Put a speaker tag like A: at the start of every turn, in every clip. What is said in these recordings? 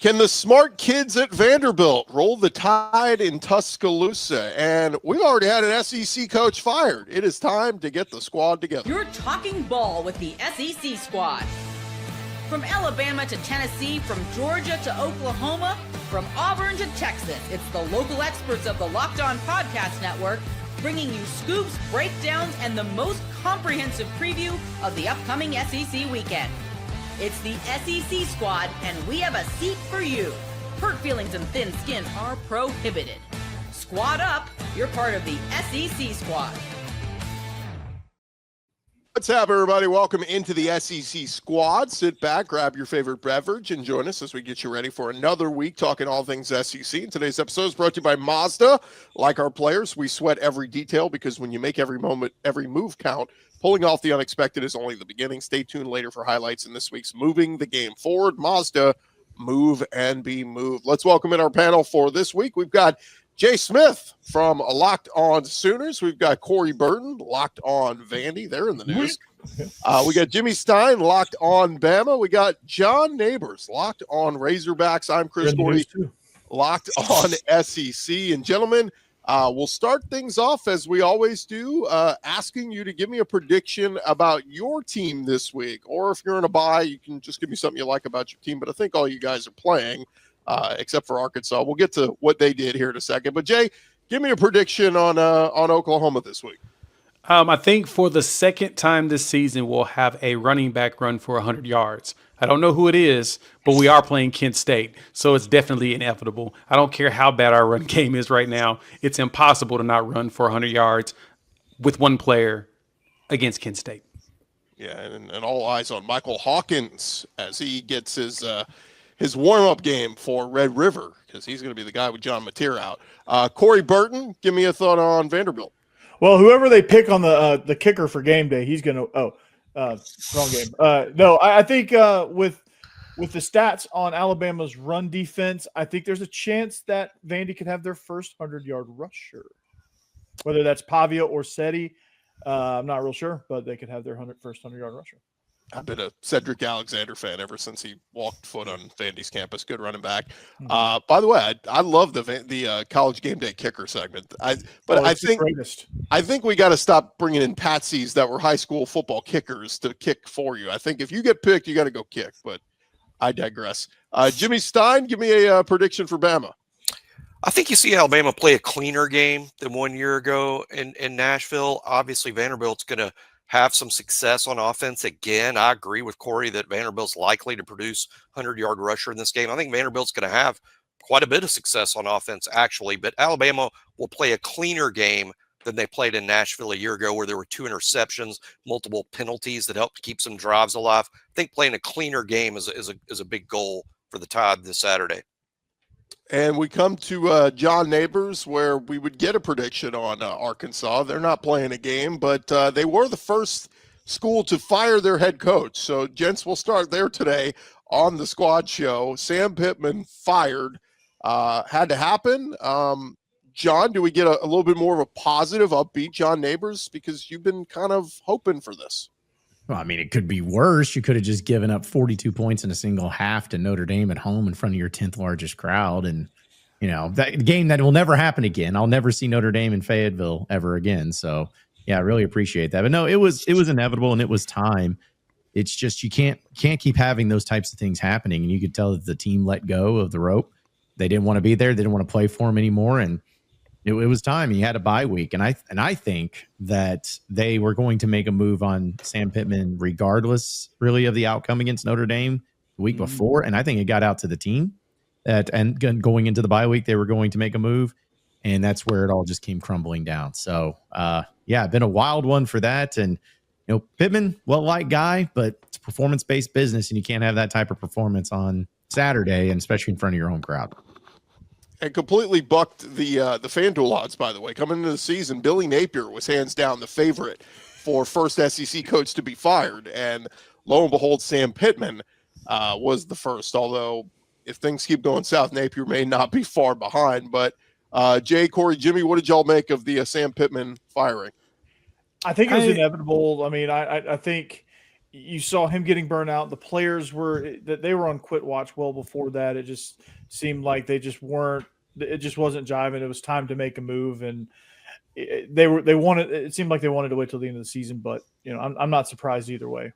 A: Can the smart kids at Vanderbilt roll the tide in Tuscaloosa? And we've already had an SEC coach fired. It is time to get the squad together.
B: You're talking ball with the SEC squad. From Alabama to Tennessee, from Georgia to Oklahoma, from Auburn to Texas, it's the local experts of the Locked On Podcast Network bringing you scoops, breakdowns, and the most comprehensive preview of the upcoming SEC weekend. It's the SEC squad, and we have a seat for you. Hurt feelings and thin skin are prohibited. Squad up, you're part of the SEC squad.
A: What's up, everybody? Welcome into the SEC squad. Sit back, grab your favorite beverage, and join us as we get you ready for another week talking all things SEC. And today's episode is brought to you by Mazda. Like our players, we sweat every detail because when you make every moment, every move count, pulling off the unexpected is only the beginning. Stay tuned later for highlights in this week's Moving the Game Forward. Mazda, move and be moved. Let's welcome in our panel for this week. We've got Jay Smith from Locked On Sooners. We've got Corey Burton, Locked On Vandy. They're in the news. We got Jimmy Stein, Locked On Bama. We got John Neighbors, Locked On Razorbacks. I'm Chris Gordy, Locked On SEC. And gentlemen, we'll start things off as we always do, asking you to give me a prediction about your team this week. Or if you're in a bye, you can just give me something you like about your team. But I think all you guys are playing. Except for Arkansas. We'll get to what they did here in a second. But, Jay, give me a prediction on Oklahoma this week.
C: I think for the second time this season, we'll have a running back run for 100 yards. I don't know who it is, but we are playing Kent State, so it's definitely inevitable. I don't care how bad our run game is right now. It's impossible to not run for 100 yards with one player against Kent State.
A: Yeah, and all eyes on Michael Hawkins as he gets his warm-up game for Red River, because he's going to be the guy with John Mateer out. Corey Burton, give me a thought on Vanderbilt.
D: Well, whoever they pick on the kicker for game day, he's going to wrong game. No, I think with the stats on Alabama's run defense, I think there's a chance that Vandy could have their first 100-yard rusher. Whether that's Pavia or Seti, I'm not real sure, but they could have their first 100-yard rusher.
A: I've been a Cedric Alexander fan ever since he walked foot on Vandy's campus. Good running back. By the way, I love the college game day kicker segment. I think we got to stop bringing in patsies that were high school football kickers to kick for you. I think if you get picked, you got to go kick. But I digress. Jimmy Stein, give me a prediction for Bama.
E: I think you see Alabama play a cleaner game than 1 year ago in Nashville. Obviously, Vanderbilt's going to have some success on offense again. I agree with Corey that Vanderbilt's likely to produce 100-yard rusher in this game. I think Vanderbilt's going to have quite a bit of success on offense, actually, but Alabama will play a cleaner game than they played in Nashville a year ago, where there were 2 interceptions, multiple penalties that helped keep some drives alive. I think playing a cleaner game is a big goal for the Tide this Saturday.
A: And we come to John Neighbors, where we would get a prediction on Arkansas. They're not playing a game, but they were the first school to fire their head coach. So, gents, we'll start there today on the squad show. Sam Pittman fired. Had to happen. John, do we get a little bit more of a positive, upbeat John Neighbors? Because you've been kind of hoping for this.
F: Well, I mean, it could be worse. You could have just given up 42 points in a single half to Notre Dame at home in front of your 10th largest crowd. And, you know, that game that will never happen again. I'll never see Notre Dame in Fayetteville ever again. So, yeah, I really appreciate that. But no, it was inevitable and it was time. It's just you can't keep having those types of things happening. And you could tell that the team let go of the rope. They didn't want to be there. They didn't want to play for him anymore. And it was time. He had a bye week. And I think that they were going to make a move on Sam Pittman regardless, really, of the outcome against Notre Dame the week before. And I think it got out to the team and going into the bye week, they were going to make a move. And that's where it all just came crumbling down. So, yeah, been a wild one for that. And, you know, Pittman, well-liked guy, but it's performance-based business, and you can't have that type of performance on Saturday, and especially in front of your home crowd.
A: And completely bucked the FanDuel odds, by the way. Coming into the season, Billy Napier was hands down the favorite for first SEC coach to be fired. And lo and behold, Sam Pittman was the first. Although, if things keep going south, Napier may not be far behind. But Jay, Corey, Jimmy, what did y'all make of the Sam Pittman firing?
D: I think it was inevitable. I mean, I think you saw him getting burnt out. The players they were on quit watch well before that. It just seemed like they just weren't. It just wasn't jiving. It was time to make a move, and they wanted. It seemed like they wanted to wait till the end of the season, but I'm not surprised either way.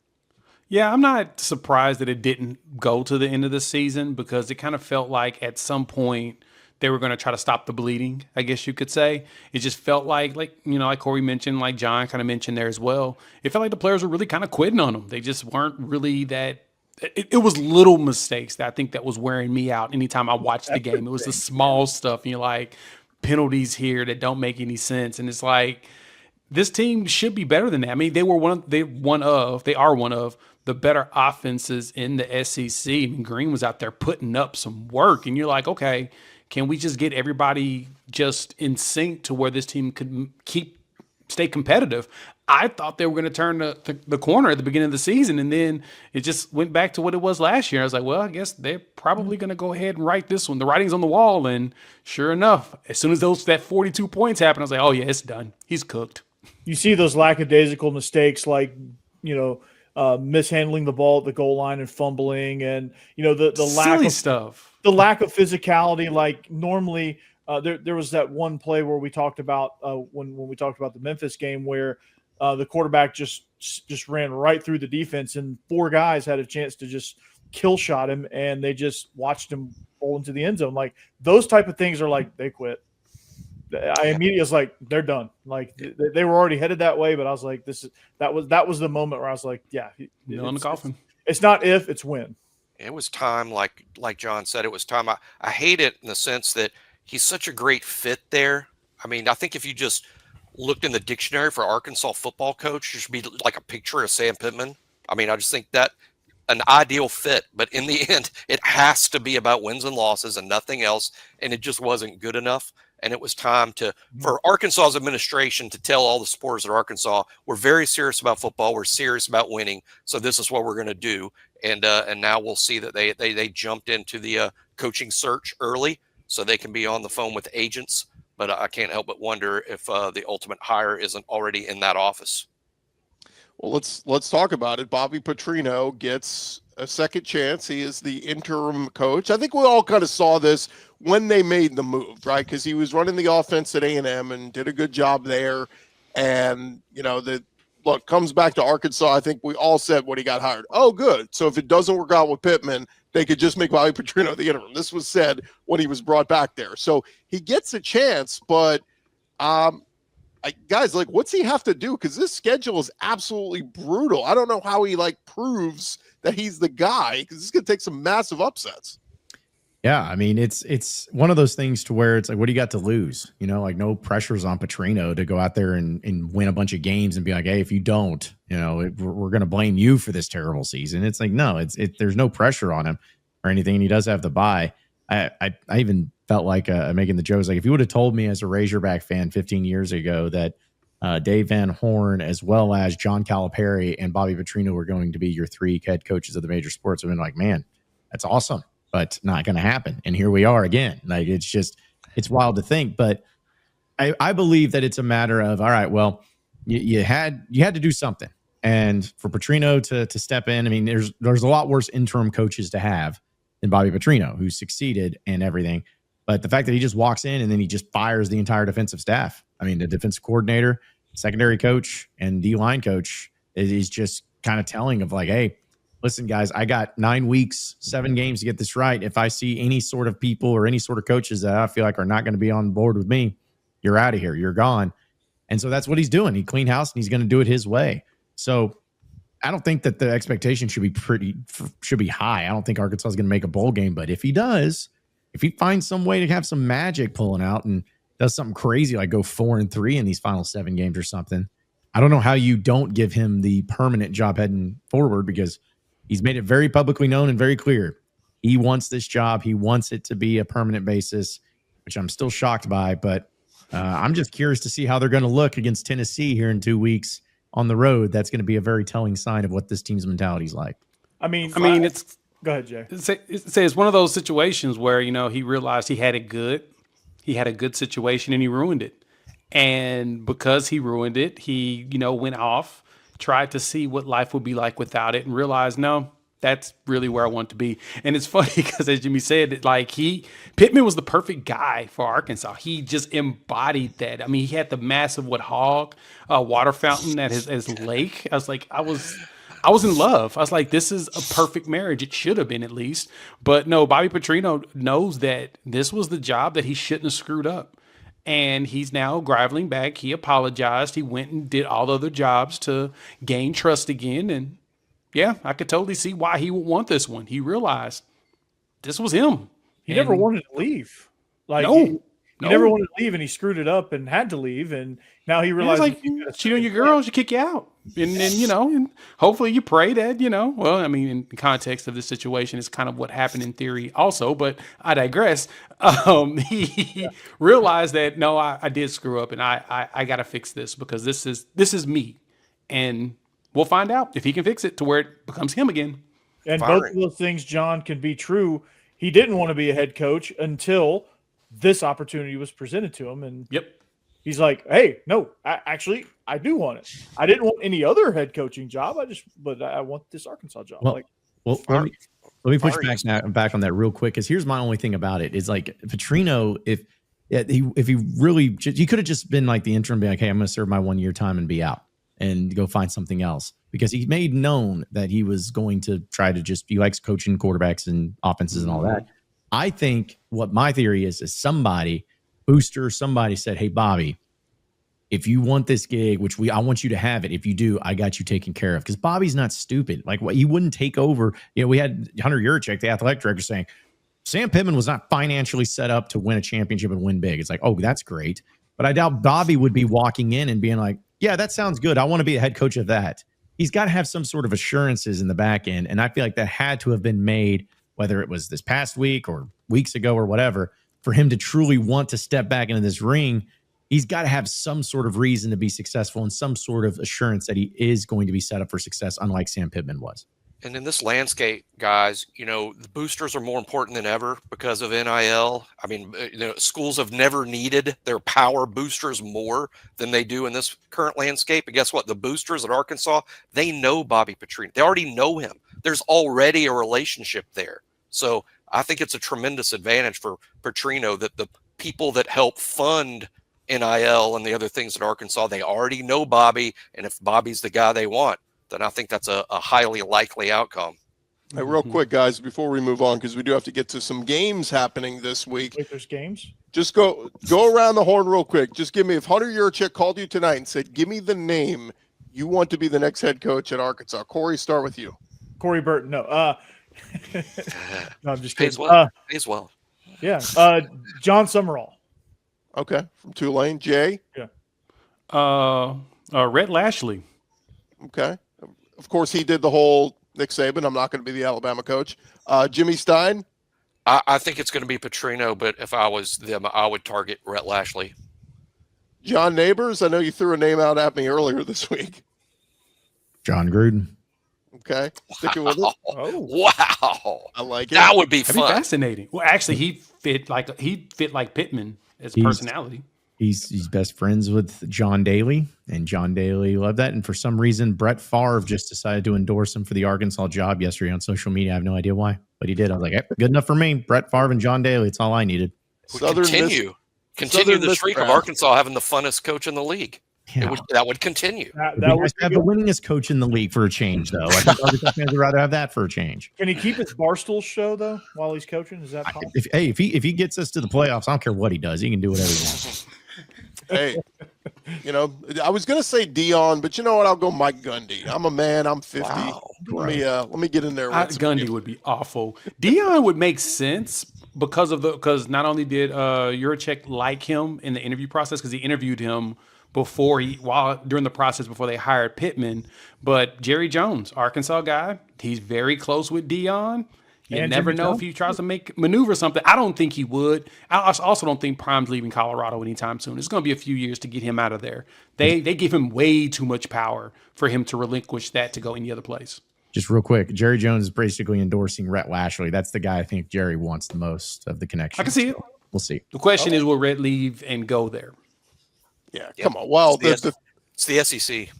C: Yeah, I'm not surprised that it didn't go to the end of the season because it kind of felt like at some point they were going to try to stop the bleeding, I guess you could say. It just felt like Corey mentioned, like John kind of mentioned there as well. It felt like the players were really kind of quitting on them. They just weren't really that. It was little mistakes that I think that was wearing me out anytime I watched the game. It was the small stuff, and you're like, penalties here that don't make any sense. And it's like, this team should be better than that. I mean, they are one of the better offenses in the SEC. I mean, Green was out there putting up some work, and you're like, okay, can we just get everybody just in sync to where this team could stay competitive? I thought they were going to turn the corner at the beginning of the season, and then it just went back to what it was last year. I was like, well, I guess they're probably going to go ahead and write this one. The writing's on the wall, and sure enough, as soon as that 42 points happened, I was like, oh yeah, it's done. He's cooked.
D: You see those lackadaisical mistakes like, mishandling the ball at the goal line and fumbling, and the lack of
C: stuff.
D: The lack of physicality. Like normally, there was that one play where we talked about when we talked about the Memphis game where the quarterback just ran right through the defense, and 4 guys had a chance to just kill shot him, and they just watched him roll into the end zone. Like those type of things are like they quit. I immediately was like, they're done. Like they were already headed that way, but I was like, that was the moment where I was like, yeah,
C: on the coffin.
D: It's not if, it's when.
E: It was time, like John said, it was time. I hate it in the sense that he's such a great fit there. I mean, I think if you just looked in the dictionary for Arkansas football coach, there should be like a picture of Sam Pittman. I mean, I just think that an ideal fit, but in the end, it has to be about wins and losses and nothing else. And it just wasn't good enough. And it was time for Arkansas's administration to tell all the supporters at Arkansas, we're very serious about football. We're serious about winning. So this is what we're going to do. And now we'll see that they jumped into the coaching search early so they can be on the phone with agents. But I can't help but wonder if the ultimate hire isn't already in that office.
A: Well, let's talk about it. Bobby Petrino gets a second chance. He is the interim coach. I think we all kind of saw this when they made the move, right? Because he was running the offense at A&M and did a good job there. And, comes back to Arkansas. I think we all said when he got hired, oh, good. So if it doesn't work out with Pittman, they could just make Bobby Petrino the interim. This was said when he was brought back there. So he gets a chance, but guys, what's he have to do? Because this schedule is absolutely brutal. I don't know how he proves that he's the guy, because this is going to take some massive upsets.
F: Yeah, I mean, it's one of those things to where it's like, what do you got to lose? No pressures on Petrino to go out there and win a bunch of games and be like, hey, if you don't, we're going to blame you for this terrible season. It's like, no, there's no pressure on him or anything, and he does have to buy. I even felt like making the jokes, like if you would have told me as a Razorback fan 15 years ago that Dave Van Horn, as well as John Calipari and Bobby Petrino were going to be your 3 head coaches of the major sports, I've been like, man, that's awesome, but not going to happen. And here we are again. Like, it's wild to think, but I believe that it's a matter of, all right, well, you had to do something. And for Petrino to step in, I mean, there's a lot worse interim coaches to have than Bobby Petrino, who succeeded and everything. But the fact that he just walks in and then he just fires the entire defensive staff. I mean, the defensive coordinator, secondary coach, and D-line coach is just kind of telling of like, hey, listen, guys, I got 9 weeks, 7 games to get this right. If I see any sort of people or any sort of coaches that I feel like are not going to be on board with me, you're out of here. You're gone. And so that's what he's doing. He cleaned house and he's going to do it his way. So I don't think that the expectation should be high. I don't think Arkansas is going to make a bowl game, but if he does, if he finds some way to have some magic pulling out and does something crazy, like go 4-3 in these final 7 games or something, I don't know how you don't give him the permanent job heading forward, because he's made it very publicly known and very clear. He wants this job. He wants it to be a permanent basis, which I'm still shocked by, but I'm just curious to see how they're going to look against Tennessee here in 2 weeks on the road. That's going to be a very telling sign of what this team's mentality is like.
D: I mean,
C: it's
D: go ahead, Jay.
C: It's one of those situations where, he realized he had it good. He had a good situation and he ruined it. And because he ruined it, he, went off, tried to see what life would be like without it and realized, no, that's really where I want to be. And it's funny because, as Jimmy said, like Pittman was the perfect guy for Arkansas. He just embodied that. I mean, he had the massive hog water fountain at his lake. I was in love. I was like, this is a perfect marriage. It should have been, at least. But no, Bobby Petrino knows that this was the job that he shouldn't have screwed up. And he's now groveling back. He apologized. He went and did all the other jobs to gain trust again. And yeah, I could totally see why he would want this one. He realized this was him.
D: He never wanted to leave. Like,
C: No.
D: he never wanted to leave, and he screwed it up and had to leave. And now he realized,
C: like, cheat on your girl, she kick you out. And then, and hopefully you pray that, well, I mean, in the context of this situation, it's kind of what happened in theory also, but I digress. He realized that, no, I did screw up, and I got to fix this, because this is me. And we'll find out if he can fix it to where it becomes him again.
D: And both of those things, John, can be true. He didn't want to be a head coach until this opportunity was presented to him. And he's like, hey, no, I do want it. I didn't want any other head coaching job. But I want this Arkansas job.
F: Well, let me push back on that real quick, because here's my only thing about it is, like, Petrino, if he really, he could have just been like the interim, be like, hey, I'm going to serve my 1 year time and be out and go find something else, because he made known that he was going to try to he likes coaching quarterbacks and offenses and all that. I think what my theory is somebody said, hey, Bobby, if you want this gig, I want you to have it. If you do, I got you taken care of. Because Bobby's not stupid. Like, he wouldn't take over. We had Hunter Yurchek, the athletic director, saying Sam Pittman was not financially set up to win a championship and win big. It's like, oh, that's great. But I doubt Bobby would be walking in and being like, yeah, that sounds good. I want to be a head coach of that. He's got to have some sort of assurances in the back end. And I feel like that had to have been made, whether it was this past week or weeks ago or whatever, for him to truly want to step back into this ring. He's got to have some sort of reason to be successful and some sort of assurance that he is going to be set up for success, unlike Sam Pittman was.
E: And in this landscape, guys, the boosters are more important than ever because of NIL. I mean, schools have never needed their power boosters more than they do in this current landscape. And guess what? The boosters at Arkansas, they know Bobby Petrino. They already know him. There's already a relationship there. So I think it's a tremendous advantage for Petrino that the people that help fund NIL and the other things at Arkansas, they already know Bobby. And if Bobby's the guy they want, then I think that's a highly likely outcome.
A: Hey, real quick, guys, before we move on, because we do have to get to some games happening this week.
D: Wait, there's games?
A: Just go around the horn real quick. Just give me, if Hunter Yurchek called you tonight and said, give me the name you want to be the next head coach at Arkansas. Corey, start with you.
D: Corey Burton. No. No, I'm just kidding.
E: Pays well.
D: Yeah. John Summerall.
A: Okay. From Tulane. Jay?
C: Yeah. Rhett Lashley.
A: Okay. Of course, he did the whole Nick Saban, I'm not going to be the Alabama coach. Jimmy Stein?
E: I think it's going to be Petrino, but if I was them, I would target Rhett Lashley.
A: John Neighbors? I know you threw a name out at me earlier this week.
F: John Gruden.
A: Okay. Sticking with it.
E: Oh. Wow.
A: I like it.
E: That would be
C: That'd
E: fun.
C: be fascinating. Well, actually, he fit like Pittman as a personality.
F: He's best friends with John Daly, and John Daly loved that. And for some reason, Brett Favre just decided to endorse him for the Arkansas job yesterday on social media. I have no idea why, but he did. I was like, hey, good enough for me. Brett Favre and John Daly. It's all I needed.
E: Continue the streak of Arkansas having the funnest coach in the league.
F: Yeah.
E: That would continue.
F: That would have the winningest coach in the league for a change, though. I think Arkansas fans would rather have that for a change.
D: Can he keep his Barstool show though while he's coaching? Is that possible?
F: If he gets us to the playoffs, I don't care what he does. He can do whatever he wants.
A: Hey, I was gonna say Dion, but you know what? I'll go Mike Gundy. I'm a man. I'm 50.
E: Wow.
A: Let me get in there.
C: Gundy would be awful. Dion would make sense because not only did Yurchek like him in the interview process, because he interviewed him during the process before they hired Pittman, but Jerry Jones, Arkansas guy, he's very close with Dion. You never know if he tries to maneuver something. I don't think he would. I also don't think Prime's leaving Colorado anytime soon. It's going to be a few years to get him out of there. They give him way too much power for him to relinquish that to go any other place.
F: Just real quick, Jerry Jones is basically endorsing Rhett Lashley. That's the guy I think Jerry wants the most of the connection.
C: I can see it.
F: We'll see.
C: The question is, will Rhett leave and go there?
A: Yeah, come on. Well,
E: it's the SEC.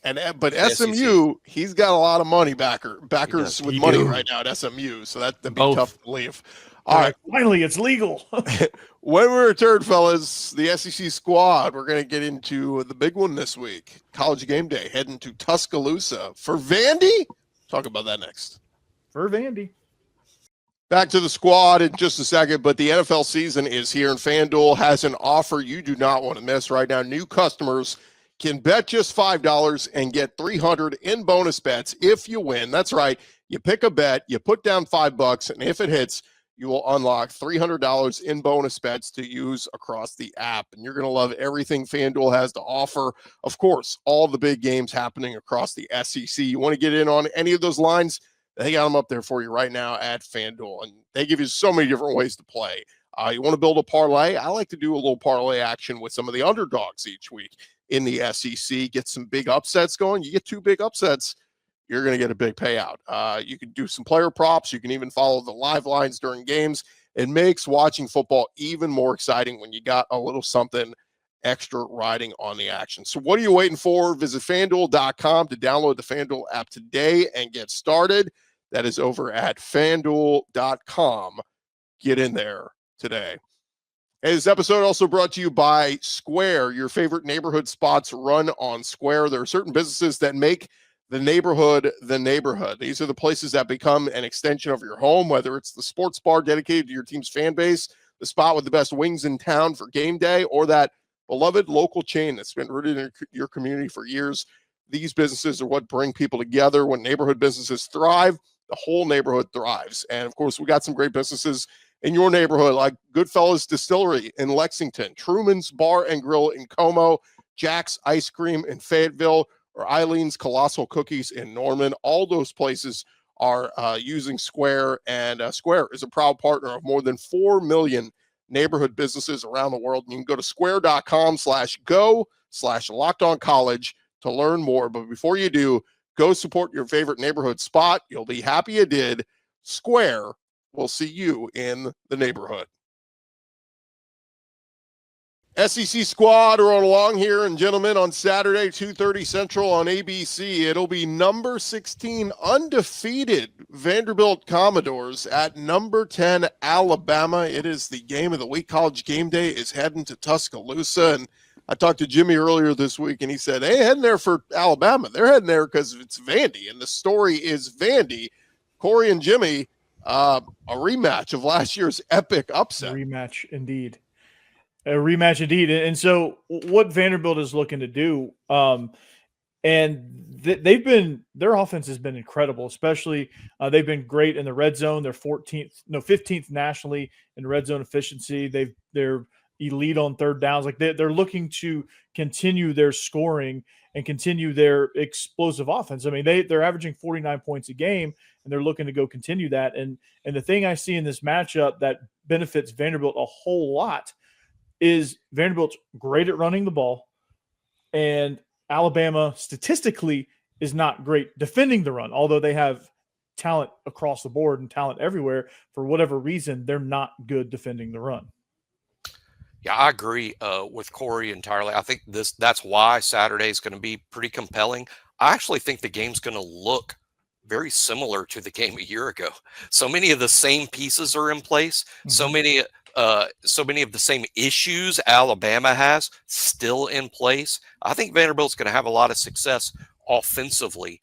A: But
E: The SEC.
A: SMU, he's got a lot of money backers with
D: He
A: money
D: do.
A: right now at SMU, so that'd be
C: Both.
A: tough to leave. All right.
D: Finally, it's legal.
A: When we return, fellas, the SEC squad, we're going to get into the big one this week. College game day, heading to Tuscaloosa for Vandy. Talk about that next.
D: For Vandy.
A: Back to the squad in just a second, but the NFL season is here, and FanDuel has an offer you do not want to miss right now. New customers can bet just $5 and get $300 in bonus bets if you win. That's right. You pick a bet, you put down $5, and if it hits, you will unlock $300 in bonus bets to use across the app. And you're going to love everything FanDuel has to offer. Of course, all the big games happening across the SEC. You want to get in on any of those lines? They got them up there for you right now at FanDuel. And they give you so many different ways to play. You want to build a parlay? I like to do a little parlay action with some of the underdogs each week in the SEC. Get some big upsets going. You get 2 big upsets, you're going to get a big payout. You can do some player props. You can even follow the live lines during games. It makes watching football even more exciting when you got a little something extra riding on the action. So what are you waiting for? Visit FanDuel.com to download the FanDuel app today and get started. That is over at FanDuel.com. Get in there today. Hey, this episode also brought to you by Square. Your favorite neighborhood spots run on Square. There are certain businesses that make the neighborhood the neighborhood. These are the places that become an extension of your home, whether it's the sports bar dedicated to your team's fan base, the spot with the best wings in town for game day, or that beloved local chain that's been rooted in your community for years. These businesses are what bring people together. When neighborhood businesses thrive, the whole neighborhood thrives. And of course, we got some great businesses in your neighborhood, like Goodfellas Distillery in Lexington, Truman's Bar and Grill in Como, Jack's Ice Cream in Fayetteville, or Eileen's Colossal Cookies in Norman. All those places are using Square, and Square is a proud partner of more than 4 million neighborhood businesses around the world. And you can go to square.com/go/lockedoncollege to learn more. But before you do, go support your favorite neighborhood spot. You'll be happy you did. Square will see you in the neighborhood. SEC squad rolling along here, and gentlemen, on Saturday, 2:30 Central on ABC, it'll be number 16 undefeated Vanderbilt Commodores at number 10 Alabama. It is the game of the week. College game day is heading to Tuscaloosa, and I talked to Jimmy earlier this week, and he said, they ain't heading there for Alabama. They're heading there because it's Vandy, and the story is Vandy. Corey and Jimmy, a rematch of last year's epic upset.
D: Rematch indeed. A rematch indeed. And so what Vanderbilt is looking to do, their offense has been incredible, especially they've been great in the red zone. They're 15th nationally in red zone efficiency. They're elite on third downs. Like they're looking to continue their scoring and continue their explosive offense. I mean, they're averaging 49 points a game, and they're looking to go continue that. And the thing I see in this matchup that benefits Vanderbilt a whole lot is Vanderbilt's great at running the ball, and Alabama statistically is not great defending the run, although they have talent across the board and talent everywhere. For whatever reason, they're not good defending the run.
E: Yeah, I agree with Corey entirely. I think that's why Saturday is going to be pretty compelling. I actually think the game's going to look very similar to the game a year ago. So many of the same pieces are in place. Mm-hmm. So many of the same issues Alabama has still in place. I think Vanderbilt's going to have a lot of success offensively.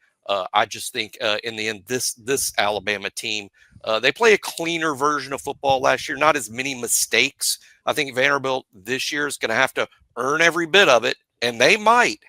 E: I just think in the end, this Alabama team, they play a cleaner version of football last year. Not as many mistakes. I think Vanderbilt this year is going to have to earn every bit of it, and they might.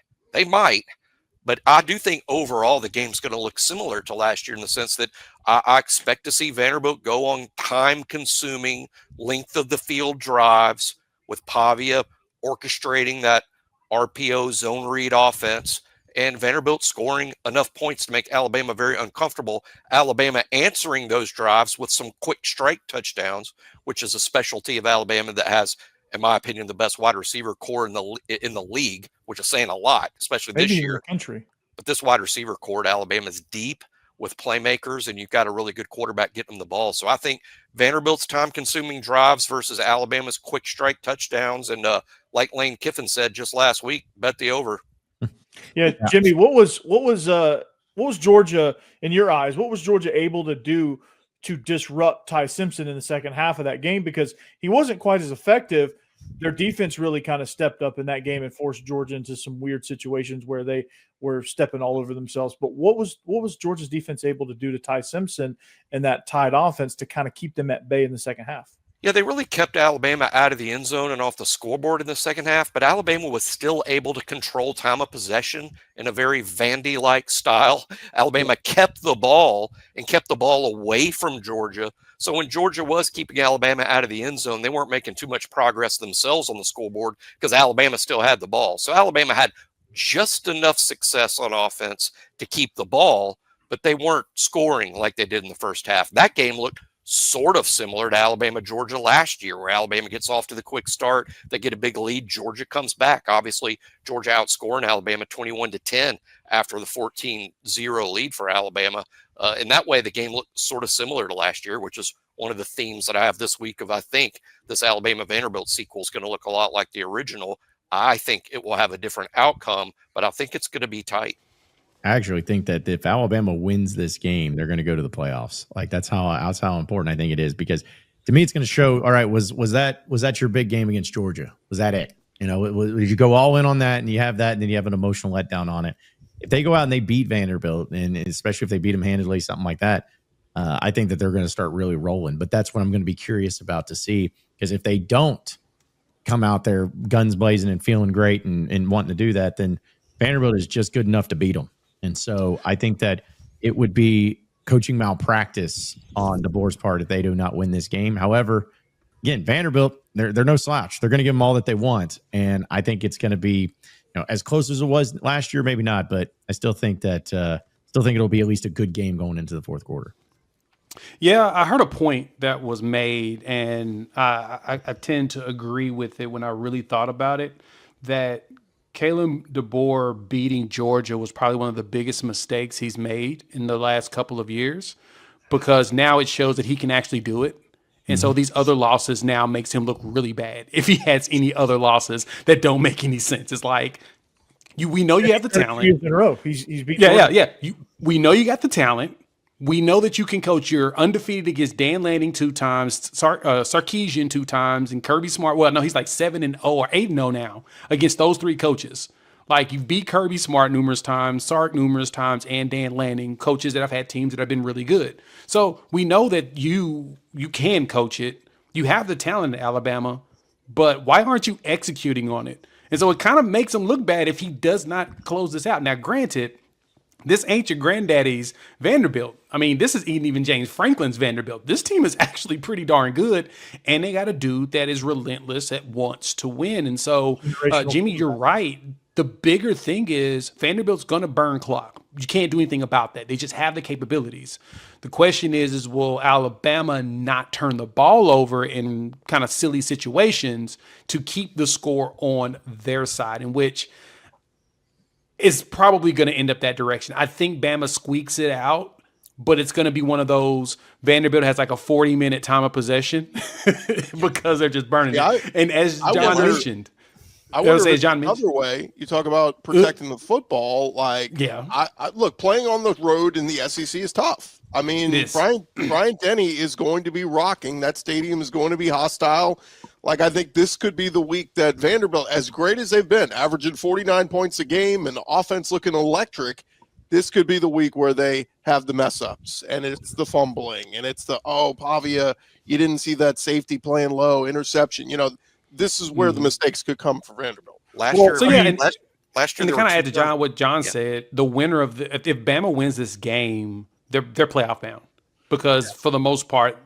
E: But I do think overall the game's going to look similar to last year in the sense that I expect to see Vanderbilt go on time-consuming, length of the field drives with Pavia orchestrating that RPO zone read offense, and Vanderbilt scoring enough points to make Alabama very uncomfortable. Alabama answering those drives with some quick strike touchdowns, which is a specialty of Alabama that has, in my opinion, the best wide receiver core in the league, which is saying a lot, especially
D: maybe
E: this
D: in
E: year.
D: The country.
E: But this wide receiver core at Alabama is deep with playmakers, and you've got a really good quarterback getting them the ball. So I think Vanderbilt's time-consuming drives versus Alabama's quick strike touchdowns, and like Lane Kiffin said just last week, bet the over.
D: Yeah, Jimmy, what was Georgia in your eyes? What was Georgia able to do to disrupt Ty Simpson in the second half of that game? Because he wasn't quite as effective. Their defense really kind of stepped up in that game and forced Georgia into some weird situations where they were stepping all over themselves. But what was Georgia's defense able to do to Ty Simpson and that tied offense to kind of keep them at bay in the second half?
E: Yeah, they really kept Alabama out of the end zone and off the scoreboard in the second half, but Alabama was still able to control time of possession in a very Vandy-like style. Alabama kept the ball and kept the ball away from Georgia. So when Georgia was keeping Alabama out of the end zone, they weren't making too much progress themselves on the scoreboard because Alabama still had the ball. So Alabama had just enough success on offense to keep the ball, but they weren't scoring like they did in the first half. That game looked sort of similar to Alabama-Georgia last year, where Alabama gets off to the quick start. They get a big lead. Georgia comes back. Obviously, Georgia outscoring Alabama 21-10 after the 14-0 lead for Alabama. In that way, the game looked sort of similar to last year, which is one of the themes that I have this week of, I think this Alabama-Vanderbilt sequel is going to look a lot like the original. I think it will have a different outcome, but I think it's going to be tight.
F: I actually think that if Alabama wins this game, they're going to go to the playoffs. Like that's how important I think it is, because to me, it's going to show. All right, was that your big game against Georgia? Was that it? You know, did you go all in on that and you have that, and then you have an emotional letdown on it? If they go out and they beat Vanderbilt, and especially if they beat them handedly, something like that, I think that they're going to start really rolling. But that's what I'm going to be curious about to see, because if they don't come out there guns blazing and feeling great and wanting to do that, then Vanderbilt is just good enough to beat them. And so I think that it would be coaching malpractice on DeBoer's part if they do not win this game. However, again, Vanderbilt, they're no slouch. They're going to give them all that they want. And I think it's going to be, as close as it was last year, maybe not, but I still think that it'll be at least a good game going into the fourth quarter.
C: Yeah, I heard a point that was made, and I tend to agree with it when I really thought about it, that Kalen DeBoer beating Georgia was probably one of the biggest mistakes he's made in the last couple of years, because now it shows that he can actually do it. And so these other losses now makes him look really bad if he has any other losses that don't make any sense. It's like, we know you have the talent.
D: Years in a row. He's beat
C: Yeah. We know you got the talent. We know that you can coach. You're undefeated against Dan Lanning 2 times, Sarkisian 2 times, and Kirby Smart. Well, no, he's like 7-0 or 8-0 now against those 3 coaches. Like, you beat Kirby Smart numerous times, Sark numerous times, and Dan Lanning, coaches that have had teams that have been really good. So we know that you can coach it. You have the talent in Alabama, but why aren't you executing on it? And so it kind of makes him look bad if he does not close this out. Now, granted, this ain't your granddaddy's Vanderbilt. I mean, this is even James Franklin's Vanderbilt. This team is actually pretty darn good, and they got a dude that is relentless, that wants to win. And so, Jimmy, you're right. The bigger thing is Vanderbilt's going to burn clock. You can't do anything about that. They just have the capabilities. The question is will Alabama not turn the ball over in kind of silly situations to keep the score on their side, in which is probably going to end up that direction. I think Bama squeaks it out, but it's going to be one of those Vanderbilt has like a 40-minute time of possession because they're just burning it. And as John mentioned,
A: I would say another way. You talk about protecting the football. Like, I look, playing on the road in the SEC is tough. I mean, Brian Denny is going to be rocking. That stadium is going to be hostile. Like, I think this could be the week that Vanderbilt, as great as they've been, averaging 49 points a game and offense looking electric, this could be the week where they have the mess ups, and it's the fumbling, and it's the, Pavia, you didn't see that safety playing low, interception. This is where the mistakes could come for Vanderbilt.
E: Last year,
C: last year, to kind of add to John what John said, the winner of if Bama wins this game, they're playoff bound, because for the most part,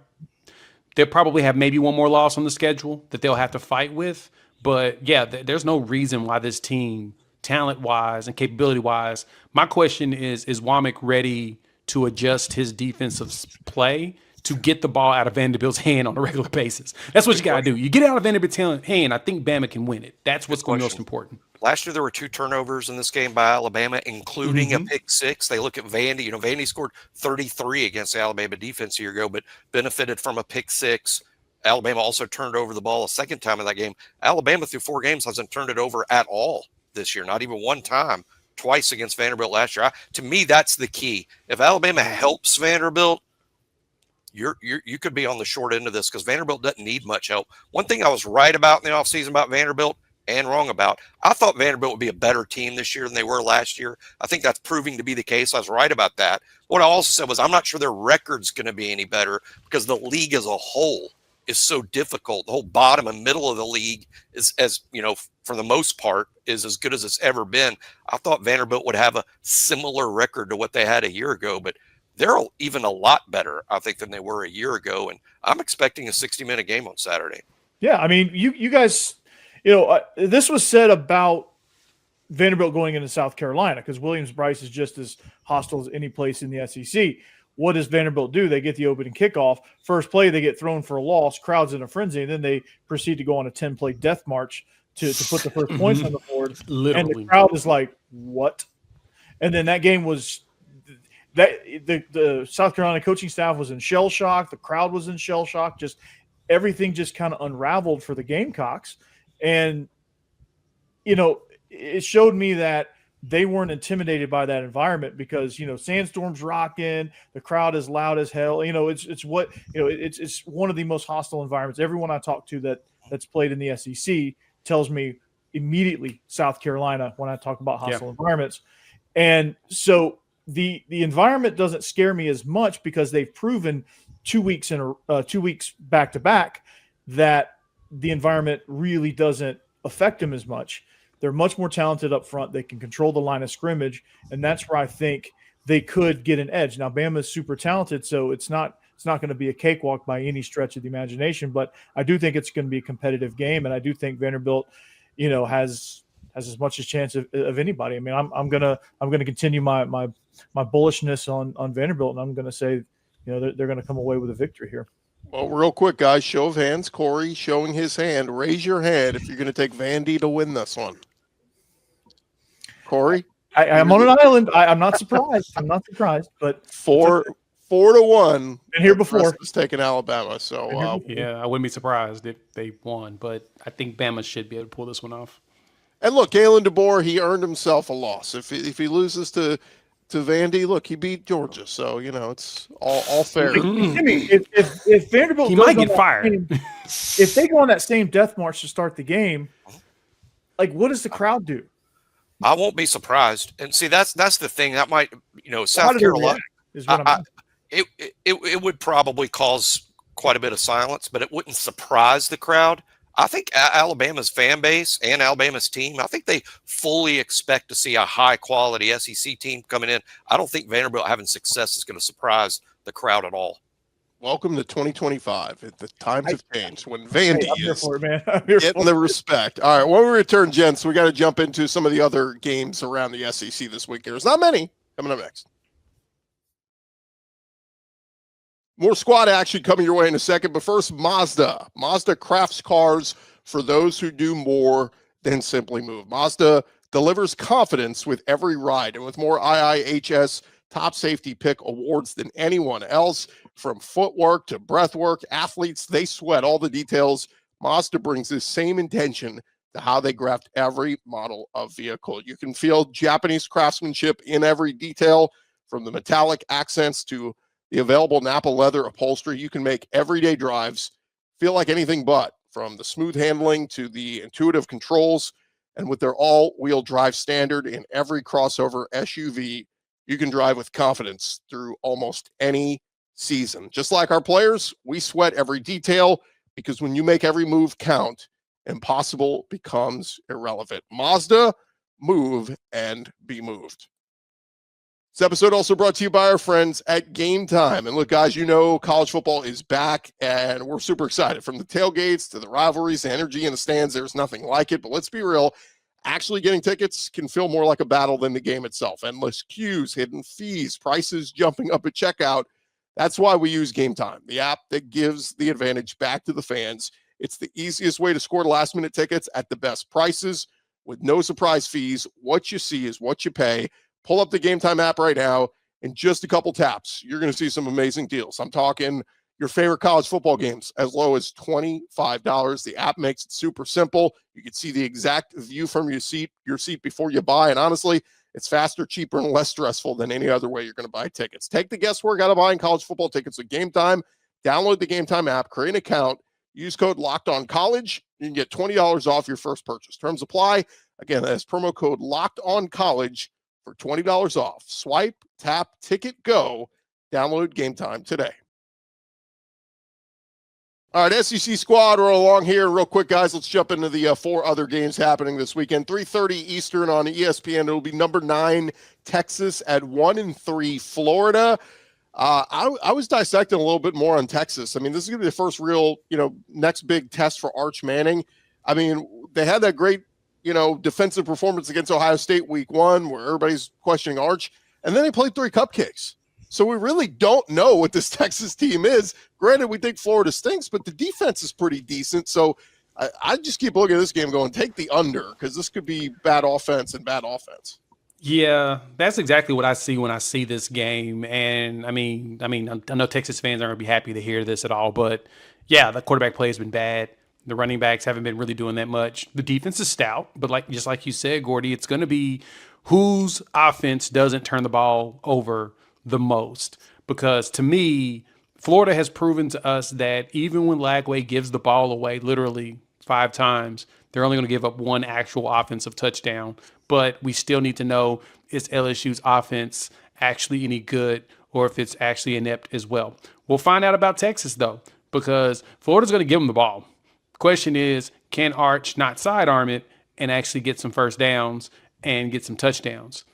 C: they'll probably have maybe one more loss on the schedule that they'll have to fight with. But there's no reason why this team, talent-wise and capability-wise, my question is Womack ready to adjust his defensive play to get the ball out of Vanderbilt's hand on a regular basis? That's what you got to do. You get it out of Vanderbilt's hand, I think Bama can win it. That's what's going to be most important.
E: Last year, there were 2 turnovers in this game by Alabama, including a pick 6. They look at Vandy. Vandy scored 33 against the Alabama defense a year ago, but benefited from a pick 6. Alabama also turned over the ball a second time in that game. Alabama, through 4 games, hasn't turned it over at all this year, not even one time. twice against Vanderbilt last year. To me, that's the key. If Alabama helps Vanderbilt, you could be on the short end of this, because Vanderbilt doesn't need much help. One thing I was right about in the offseason about Vanderbilt, and wrong about, I thought Vanderbilt would be a better team this year than they were last year. I think that's proving to be the case. I was right about that. What I also said was I'm not sure their record's going to be any better, because the league as a whole is so difficult. The whole bottom and middle of the league is, as you know, for the most part, is as good as it's ever been. I thought Vanderbilt would have a similar record to what they had a year ago, but they're even a lot better, I think, than they were a year ago. And I'm expecting a 60-minute game on Saturday.
D: Yeah, I mean, you guys, this was said about Vanderbilt going into South Carolina, because Williams-Brice is just as hostile as any place in the SEC. What does Vanderbilt do? They get the opening kickoff. First play, they get thrown for a loss. Crowd's in a frenzy, and then they proceed to go on a 10-play death march to put the first points on the board.
C: Literally.
D: And the crowd is like, what? And then that game was that the South Carolina coaching staff was in shell shock. The crowd was in shell shock. Just everything just kind of unraveled for the Gamecocks. And, it showed me that they weren't intimidated by that environment, because, Sandstorm's rocking, the crowd is loud as hell. It's one of the most hostile environments. Everyone I talk to that's played in the SEC tells me immediately South Carolina when I talk about hostile environments. And so the environment doesn't scare me as much, because they've proven 2 weeks back to back that the environment really doesn't affect them as much. They're much more talented up front. They can control the line of scrimmage, and that's where I think they could get an edge. Now, Bama is super talented, so it's not going to be a cakewalk by any stretch of the imagination, but I do think it's going to be a competitive game, and I do think Vanderbilt, has as much a chance of anybody. I mean, I'm gonna continue my bullishness on Vanderbilt, and I'm going to say, they're going to come away with a victory here.
A: Well, real quick, guys, show of hands. Corey showing his hand. Raise your hand if you're going to take Vandy to win this one. Corey?
D: I'm on an island. I'm not surprised. But
A: 4-1.
D: Been here before.
A: It's taking Alabama. So
C: I wouldn't be surprised if they won, but I think Bama should be able to pull this one off.
A: And look, Kalen DeBoer, he earned himself a loss. If he loses to Vandy, look, he beat Georgia, so it's all fair.
D: If Vanderbilt,
C: he might get fired.
D: If they go on that same death march to start the game, like, what does the crowd do?
E: I won't be surprised. And see, that's the thing that might, South Carolina
D: is what
E: it would probably cause quite a bit of silence, but it wouldn't surprise the crowd. I think Alabama's fan base and Alabama's team, I think they fully expect to see a high-quality SEC team coming in. I don't think Vanderbilt having success is going to surprise the crowd at all.
A: Welcome to 2025. The times have changed when Vandy is getting the respect. All right, when we return, gents, we got to jump into some of the other games around the SEC this week. There's not many. Coming up next. More squad action coming your way in a second, but first, Mazda. Mazda crafts cars for those who do more than simply move. Mazda delivers confidence with every ride, and with more IIHS top safety pick awards than anyone else, from footwork to breathwork, athletes, they sweat all the details. Mazda brings this same intention to how they craft every model of vehicle. You can feel Japanese craftsmanship in every detail, from the metallic accents to the available Napa leather upholstery. You can make everyday drives feel like anything but, from the smooth handling to the intuitive controls. And with their all-wheel drive standard in every crossover SUV, you can drive with confidence through almost any season. Just like our players, we sweat every detail, because when you make every move count, impossible becomes irrelevant. Mazda, move and be moved. This episode also brought to you by our friends at Game Time. And look, guys, college football is back, and we're super excited. From the tailgates to the rivalries, the energy in the stands, there's nothing like it. But let's be real, actually getting tickets can feel more like a battle than the game itself. Endless queues, hidden fees, prices jumping up at checkout. That's why we use Game Time, the app that gives the advantage back to the fans. It's the easiest way to score last-minute tickets at the best prices with no surprise fees. What you see is what you pay. Pull up the Game Time app right now. In just a couple taps, you're going to see some amazing deals. I'm talking your favorite college football games as low as $25. The app makes it super simple. You can see the exact view from your seat before you buy. And honestly, It's faster, cheaper, and less stressful than any other way you're going to buy tickets. Take the guesswork out of buying college football tickets with Game Time. Download the Game Time app, create an account, use code LOCKEDONCollege. You can get $20 off your first purchase. Terms apply. Again, that's promo code LOCKEDONCollege for $20 off. Swipe, tap, ticket, go. Download Game Time today. All right, SEC squad, we're along here. Real quick, guys, let's jump into the 4 other games happening this weekend. 3:30 Eastern on ESPN. It'll be number 9, Texas at 1-3, Florida. I was dissecting a little bit more on Texas. I mean, this is going to be the first real, next big test for Arch Manning. I mean, they had that great, defensive performance against Ohio State week 1 where everybody's questioning Arch, and then they played 3 cupcakes. So we really don't know what this Texas team is. Granted, we think Florida stinks, but the defense is pretty decent. So I just keep looking at this game going, take the under, because this could be bad offense and bad offense.
C: Yeah, that's exactly what I see when I see this game. And I mean, I know Texas fans aren't going to be happy to hear this at all, but yeah, the quarterback play has been bad. The running backs haven't been really doing that much. The defense is stout, but just like you said, Gordy, it's going to be whose offense doesn't turn the ball over the most. Because to me, Florida has proven to us that even when Lagway gives the ball away literally 5 times, they're only going to give up 1 actual offensive touchdown. But we still need to know, is LSU's offense actually any good, or if it's actually inept as well. We'll find out about Texas, though, because Florida's going to give them the ball. Question is, can Arch not sidearm it and actually get some first downs and get some touchdowns?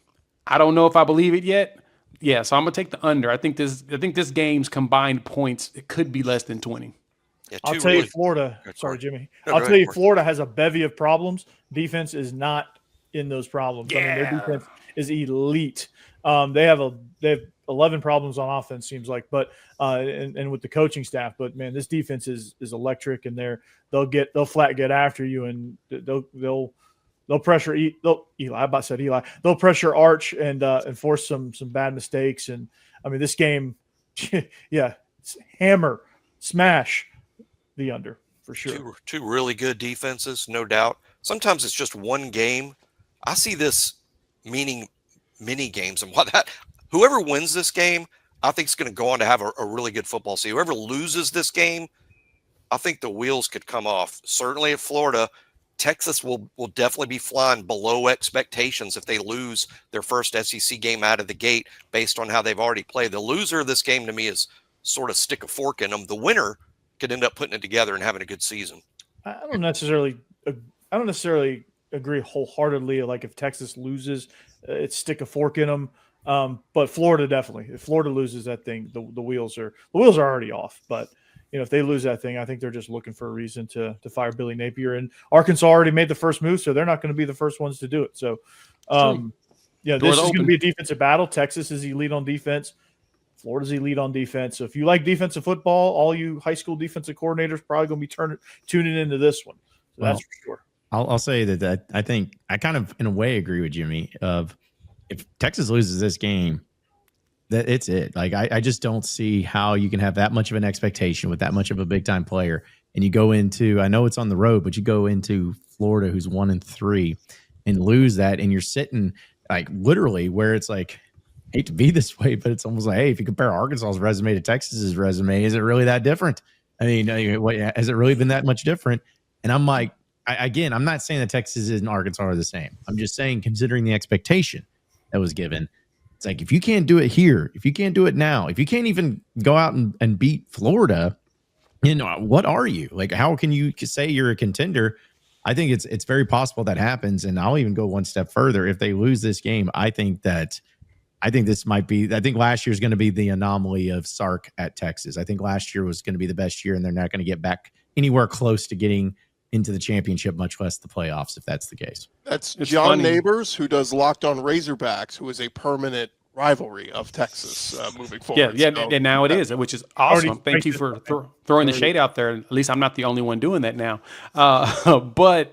C: I don't know if I believe it yet. Yeah, so I'm gonna take the under. I think this game's combined points, it could be less than 20.
E: Yeah,
D: I'll tell you, Florida. Sorry, Jimmy. I'll tell you, Florida has a bevy of problems. Defense is not in those problems.
C: Yeah.
D: I mean, their defense is elite. They have 11 problems on offense, seems like, but and with the coaching staff. But man, this defense is electric, and they'll flat get after you, and they'll pressure Eli. They'll pressure Arch and force some bad mistakes. And I mean, this game, yeah, hammer, smash the under for sure.
E: Two really good defenses, no doubt. Sometimes it's just one game. I see this meaning mini games, and whoever wins this game, I think is going to go on to have a really good football season. Whoever loses this game, I think the wheels could come off. Certainly at Florida, Texas will definitely be flying below expectations if they lose their first SEC game out of the gate based on how they've already played. The loser of this game to me is sort of stick a fork in them. The winner could end up putting it together and having a good season.
D: I don't necessarily agree wholeheartedly. Like if Texas loses, it's stick a fork in them. But Florida definitely. If Florida loses that thing, the wheels are already off. But if they lose that thing, I think they're just looking for a reason to fire Billy Napier. And Arkansas already made the first move, so they're not going to be the first ones to do it. So, this is going to be a defensive battle. Texas is elite on defense. Florida's elite on defense. So if you like defensive football, all you high school defensive coordinators probably going to be tuning into this one. So that's for sure.
F: I'll say that I think I kind of, in a way, agree with Jimmy. Of if Texas loses this game, that it's it. Like I just don't see how you can have that much of an expectation with that much of a big time player, and you go into, I know it's on the road, but you go into Florida, who's 1-3, and lose that, and you're sitting like literally where it's like, hate to be this way, but it's almost like, hey, if you compare Arkansas's resume to Texas's resume, is it really that different? I mean, has it really been that much different? And I'm like, I'm not saying that Texas and Arkansas are the same. I'm just saying, considering the expectation that was given, it's like, if you can't do it here, if you can't do it now, if you can't even go out and beat Florida, what are you? Like, how can you say you're a contender? I think it's very possible that happens. And I'll even go one step further. If they lose this game, I think this might be, I think last year's going to be the anomaly of Sark at Texas. I think last year was going to be the best year, and they're not going to get back anywhere close to getting into the championship, much less the playoffs, if that's the case.
A: That's John Neighbors, who does Locked on Razorbacks, who is a permanent rivalry of Texas moving forward.
C: Yeah, and now it is, which is awesome. Thank you for throwing the shade out there. At least I'm not the only one doing that now. But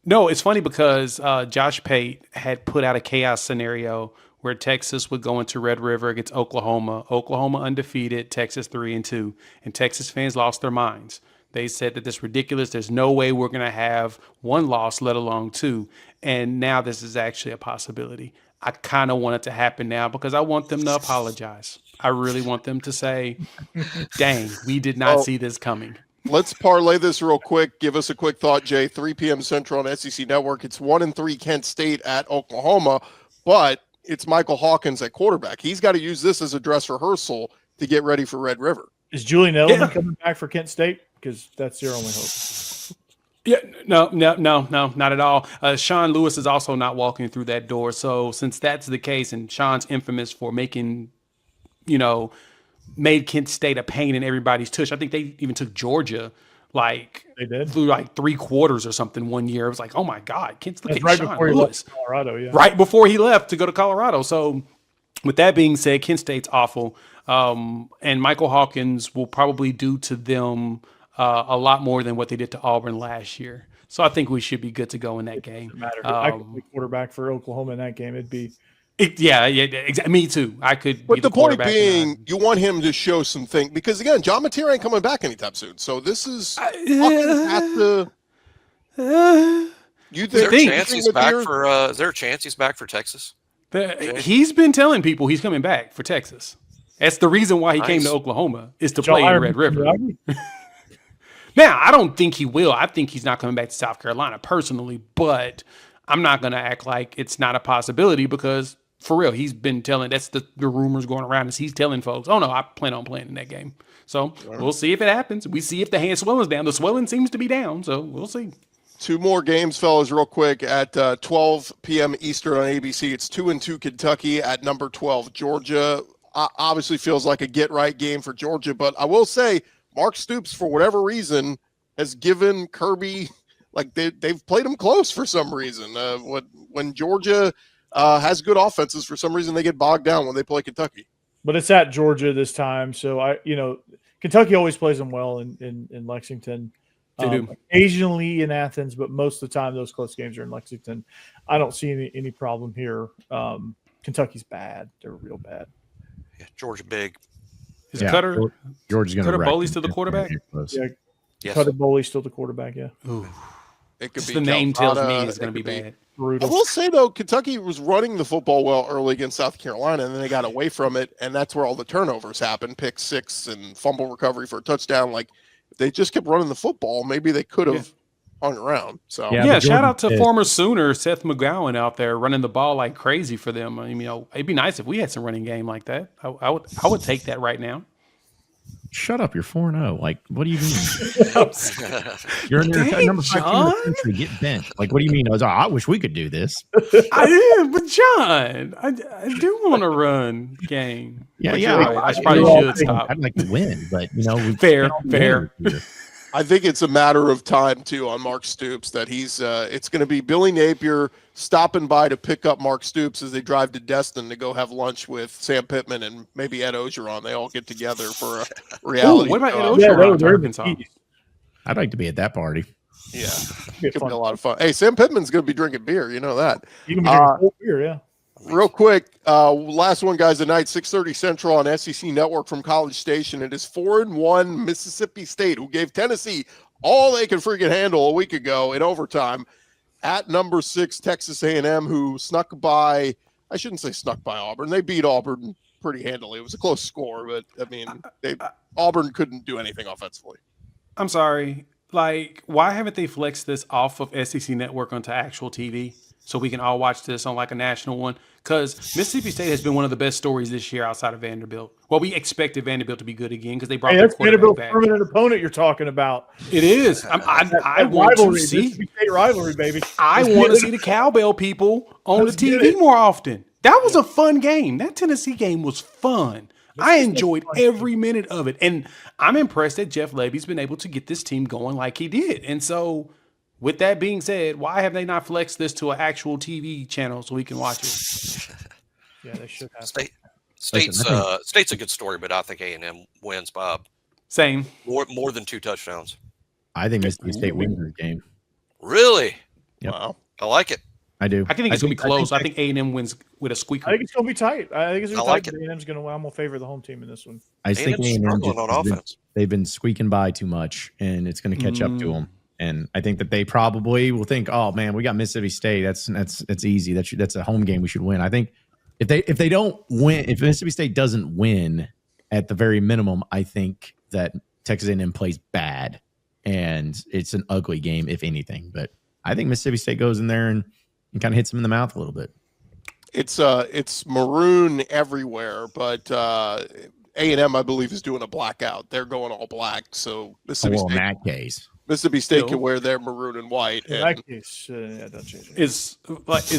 C: no, it's funny because Josh Pate had put out a chaos scenario where Texas would go into Red River against Oklahoma undefeated, Texas 3-2, and Texas fans lost their minds. They said that this is ridiculous. There's no way we're going to have one loss, let alone 2. And now this is actually a possibility. I kind of want it to happen now because I want them to apologize. I really want them to say, dang, we did not see this coming.
A: Let's parlay this real quick. Give us a quick thought, Jay. 3 p.m. Central on SEC Network. It's 1-3 Kent State at Oklahoma, but it's Michael Hawkins at quarterback. He's got to use this as a dress rehearsal to get ready for Red River.
D: Is Julian Edelman coming back for Kent State? Because that's their only hope.
C: Yeah, no, not at all. Sean Lewis is also not walking through that door. So since that's the case, and Sean's infamous for making, made Kent State a pain in everybody's tush. I think they even took Georgia
D: they did
C: through 3 quarters or something one year. It was like, oh my God, Kent's looking
D: right
C: Sean
D: before he
C: Lewis.
D: left Colorado, yeah.
C: Right before he left to go to Colorado. So with that being said, Kent State's awful. And Michael Hawkins will probably do to them a lot more than what they did to Auburn last year. So I think we should be good to go in that game.
D: Matter. I could be quarterback for Oklahoma in that game. It'd be
C: exactly. Me too. I could.
A: But the point being, you want him to show some things because again, John Mateer ain't coming back anytime soon. So this is you think?
E: Is there a chance he's back for? Is there a chance he's back for Texas?
C: He's been telling people he's coming back for Texas. That's the reason why he came to Oklahoma is to play in Red River. Now, I don't think he will. I think he's not coming back to South Carolina personally, but I'm not going to act like it's not a possibility because, for real, he's been telling, that's the rumors going around is he's telling folks, oh, no, I plan on playing in that game. So we'll see if it happens. We see if the hand swelling's down. The swelling seems to be down, so we'll see.
A: 2 more games, fellas, real quick. At 12 p.m. Eastern on ABC, it's 2-2 Kentucky at number 12 Georgia. Obviously feels like a get-right game for Georgia, but I will say Mark Stoops, for whatever reason, has given Kirby they've played him close for some reason. When Georgia has good offenses, for some reason they get bogged down when they play Kentucky.
D: But it's at Georgia this time, so Kentucky always plays them well in Lexington.
C: They do.
D: Occasionally in Athens, but most of the time those close games are in Lexington. I don't see any problem here. Kentucky's bad; they're real bad.
E: Yeah, Georgia big.
C: Is Cutter
F: Georgia's going to
C: Cutter Bowley still the quarterback?
D: Yeah,
E: yes.
D: Cutter Bowley still the quarterback. Yeah.
C: Ooh.
A: It could be
C: the name tells
A: Calzada,
C: me it's going to be bad.
D: Brutal.
A: I will say, though, Kentucky was running the football well early against South Carolina, and then they got away from it, and that's where all the turnovers happened, pick 6 and fumble recovery for a touchdown. Like, if they just kept running the football, maybe they could have hung around. So
C: shout out to former Sooner Seth McGowan out there running the ball like crazy for them. I mean, it'd be nice if we had some running game like that. I would take that right now.
F: Shut up! You're 4-0. Like, what do you mean? You're number 5 team in the country. Get benched. Like, what do you mean? I wish we could do this.
C: I am, but John, I do want to run game.
F: Yeah.
C: Right. I probably should stop.
F: I'd like to win, but
C: fair.
A: I think it's a matter of time too on Mark Stoops that he's. It's going to be Billy Napier stopping by to pick up Mark Stoops as they drive to Destin to go have lunch with Sam Pittman and maybe Ed Ogeron. They all get together for a reality.
C: What about Ed Ogeron? Arkansas?
F: I'd like to be at that party.
A: Yeah, it could be a lot of fun. Hey, Sam Pittman's going to be drinking beer. You know that.
D: You can be drinking full beer, yeah.
A: Real quick, last one, guys, tonight, 6:30 Central on SEC Network from College Station. It is 4-1 Mississippi State, who gave Tennessee all they could freaking handle a week ago in overtime, at number 6 Texas A&M, who snuck by. I shouldn't say snuck by Auburn. They beat Auburn pretty handily. It was a close score, but I mean, Auburn couldn't do anything offensively.
C: I'm sorry. Like, why haven't they flexed this off of SEC Network onto actual TV so we can all watch this on like a national one? Because Mississippi State has been one of the best stories this year outside of Vanderbilt. Well, we expected Vanderbilt to be good again because they brought their quarterback back.
D: Permanent opponent you're talking about.
C: It is. I want to see
D: Mississippi State rivalry, baby.
C: I want to see the cowbell people on the TV more often. That was a fun game. That Tennessee game was fun. I enjoyed every minute of it. And I'm impressed that Jeff Levy's been able to get this team going like he did. And so, with that being said, why have they not flexed this to an actual TV channel so we can watch it?
D: Yeah, they should have.
E: State's a good story, but I think A&M wins by
C: Same.
E: More than 2 touchdowns.
F: I think Mississippi State wins this game.
E: Really?
F: Yep.
A: Wow.
E: I like it.
F: I do.
C: I think it's going to be close. I think A&M wins with a squeaker.
D: I think it's going to be tight. I think it's going to be
E: like
D: tight. A&M's going to. I'm going to favor the home team in this one.
F: I think
E: A&M's struggling on offense.
F: They've been squeaking by too much, and it's going to catch up to them. And I think that they probably will think, oh man, we got Mississippi State. That's easy. That's a home game we should win. I think if they don't win, if Mississippi State doesn't win at the very minimum, I think that Texas A&M plays bad and it's an ugly game, if anything. But I think Mississippi State goes in there and kind of hits them in the mouth a little bit.
A: It's maroon everywhere, but A&M, I believe, is doing a blackout. They're going all black. So Mississippi State,
F: in that case,
A: Mississippi State can wear their maroon and white.
D: In that case, don't change it.
C: Is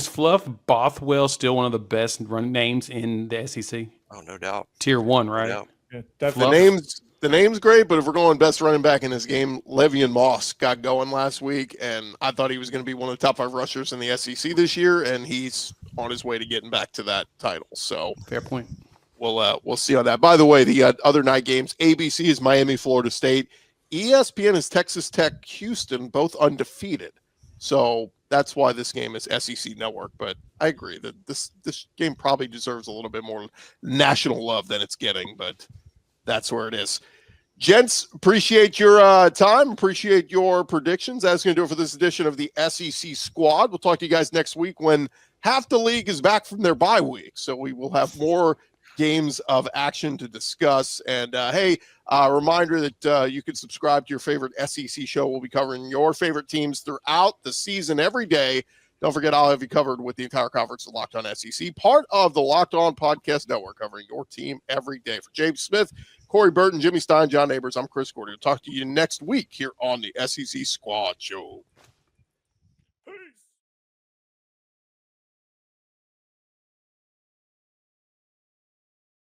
C: Fluff Bothwell still one of the best run names in the SEC?
E: Oh, no doubt.
C: Tier 1, right?
E: No doubt.
D: Yeah,
A: The name's great, but if we're going best running back in this game, Le'Veon Moss got going last week, and I thought he was going to be one of the top 5 rushers in the SEC this year, and he's on his way to getting back to that title. So
C: Fair point.
A: we'll see on that. By the way, the other night games, ABC is Miami, Florida State. ESPN is Texas Tech, Houston, both undefeated. So that's why this game is SEC Network. But I agree that this game probably deserves a little bit more national love than it's getting, but that's where it is. Gents, appreciate your time. Appreciate your predictions. That's going to do it for this edition of the SEC Squad. We'll talk to you guys next week when half the league is back from their bye week. So we will have more games of action to discuss. And hey, a reminder that you can subscribe to your favorite SEC show. We'll be covering your favorite teams throughout the season every day. Don't forget, I'll have you covered with the entire conference of Locked On SEC, part of the Locked On Podcast Network, covering your team every day. For James Smith, Corey Burton, Jimmy Stein, John Neighbors, I'm Chris Gordy. We'll talk to you next week here on the SEC Squad Show.